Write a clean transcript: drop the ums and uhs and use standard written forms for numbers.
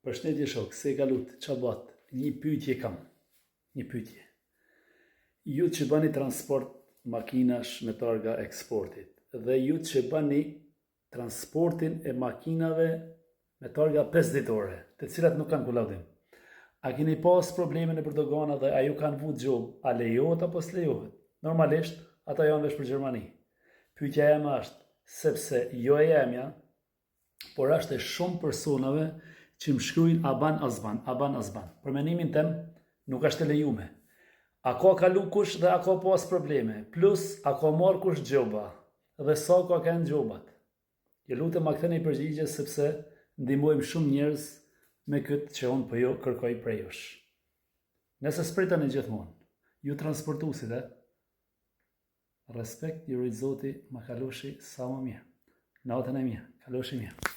Përshëndetje shok, se ka lutë, qa bat? Një pyetje kam, një pyetje. Ju që bëni transport makinash me targa eksportit dhe ju që bëni transportin e makinave me targa 5 ditore, të cilat nuk kanë kolaudim. A keni pas probleme në Erdogana dhe a ju kanë vu gjob, a lejohet apo s'lejohet? Normalisht, ata janë vesh për Gjermani. Pyetja jeme është, sepse jo e jemja, por është e shumë personave që më shkrujnë aban azban. Për menimin tem, nuk është e lejume. A ka kalu kush dhe a ka pas probleme, plus a ka marrë kush gjoba, dhe sa ka kënë gjobat. Je lutem ma këtheni përgjigje sepse ndihmojmë shumë njerëz me këtë që unë po jo kërkoj prej jush. Nëse s'pritani gjithmonë, ju transportuesit, respekt, ju rujt Zoti, ma kaloshi sa më mirë. Natën e mirë, kaloshi mirë.